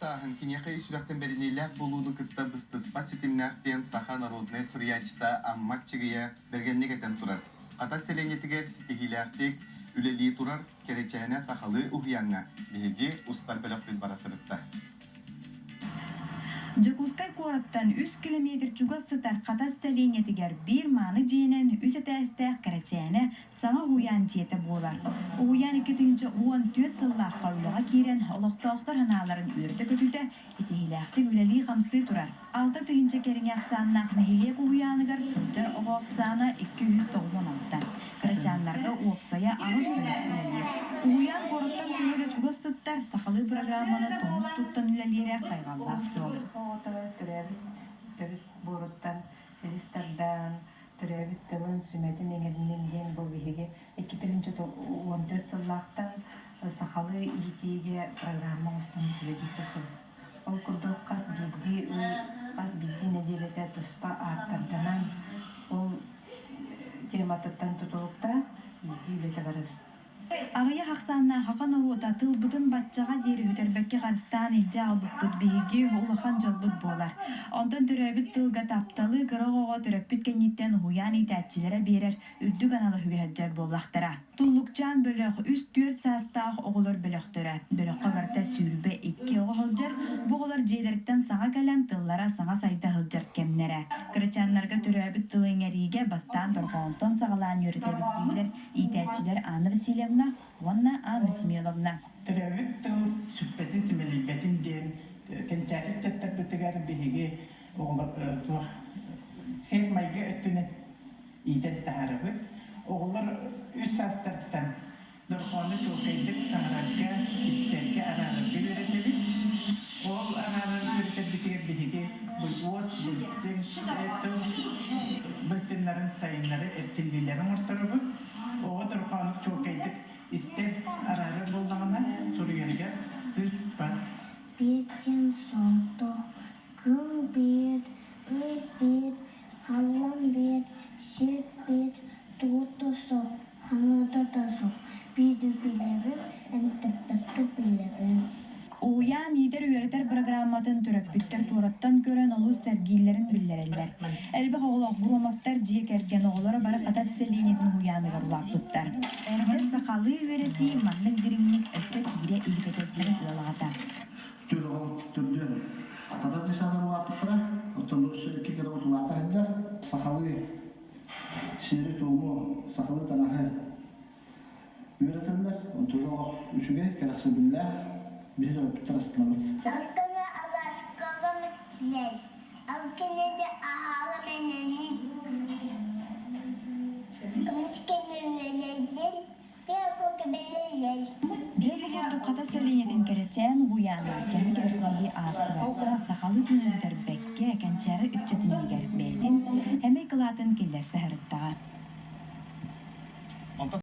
тахын киняка исүрәктен бериниләк булуны кытта быстыспа ситимнәктен саха народный сурьячта амматчыгыя бергеннегетен турар. Ката селенетигер ситихиләктик үлели турар керечәне сахалы ухянга биги устар беләк бит барасырытта. Жакускай кораттан 3 километр чугассытар ката селенетигер бир маны жиенен үсетәстәк керечәне саңа уян жете болар. Уян 2-14 сыллар кавлыга кирен олоктоктор ханаларын үрдө көтүтә итиләкти үлели хамсы турар. 6-нчы кереңәк саннак нехилек уяныгар сылжар огоксана 296. Керечәннәргә опсая агыз белән. Уян кораттан түгеле чугассыттар сахалы программаны томус туттан үлелерәк кайгаллак сылы. Төрөбит буруттан, селистердан, төрөбит тылын сүмәтин еңеринен ген бұл бейге 2-14 сыллақтан сахалы итиге программа ұстан үлелесетім. Ол күрді қас бидді неделеті тұспа аттарданан ол тематыттан тұтылықта ити үлеті барыр. Ағыя хақсанна хақан оруыда тыл бұтын батчаға дері өтербәкке қарыстан илжа албықпыт бейге олақан жалбыт болар. Ондан түрәбіт тылға тапталы ғырағыға түрәппіт кәнеттен хуян итәтчілері берер үрді каналы хүгәджар болақтара. Тұллықчан бөліқ 3-4 састақ оғылыр бөліқтірі. Бөліққа барта сүрбе 2 оғылжар, бұғылар жейлеріктен саңа кәлем тыллара саңа сайта ғылжар кемнері. Кірчанларға түрәбіт тылыңәриге бастан тұрғауынтан сағалан өргәбіттейлер итәтчілер Анна Васильевна, Ванна Анна Семеновна. Түрәбіт тыл сүппетін семелейбетін ден кәнчәрі чаттар бүтігер бейге сен майға өттіні иден тәрібі. Oğullar üst hastırttan dörkonu çoğukaydık sağırarga, isterge arararga öğretelim. Oğul arararga öğretebilir bilgi, oğuz, bülçin, bülçinlerin sayınları, erçinlilerin ortarıbı. Oğul dörkonu çoğukaydık ister arararga bulduğuna soruyorlar, sır sıfır. Bir can soğuduk, gün bir, ıy bir, hallam bir, şirt bir, Tuğda soğuk, kanada da soğuk, bir bilebim, entebbekte bilebim. Uyan lider üyeter programmatın töröpbütter tuğrattan gören olu sergilerin billerler. Elbek oğlak Grumovtar ciye kergen oğlara bara kata siteliğinetin huyanıgar ulardıktar. Erber sakalı üyereti manlık dirinlik ölse kire ilbetetleri ılağada. Türoğlu tutturdun. Kata dışarı ulardıklara, oturduğu sürekli kere utulata hencer, sakalı şehri tohumu sakalı tanahı üretirler. Ontuğu üçüge keraksı billah bir öpütler ısıtlamız. Çalkana alaskala mıçnel, alkene de ahalı meneni. Kımışkene ürenecel, kıyako kebelelel. Cebulurdu kata seliyetin kereçen uyanı, kemi kerkalı ağırsı sakalı günündür bekke kençeri ütçetin diger beydin, hemi kılatın killer seherıttağı.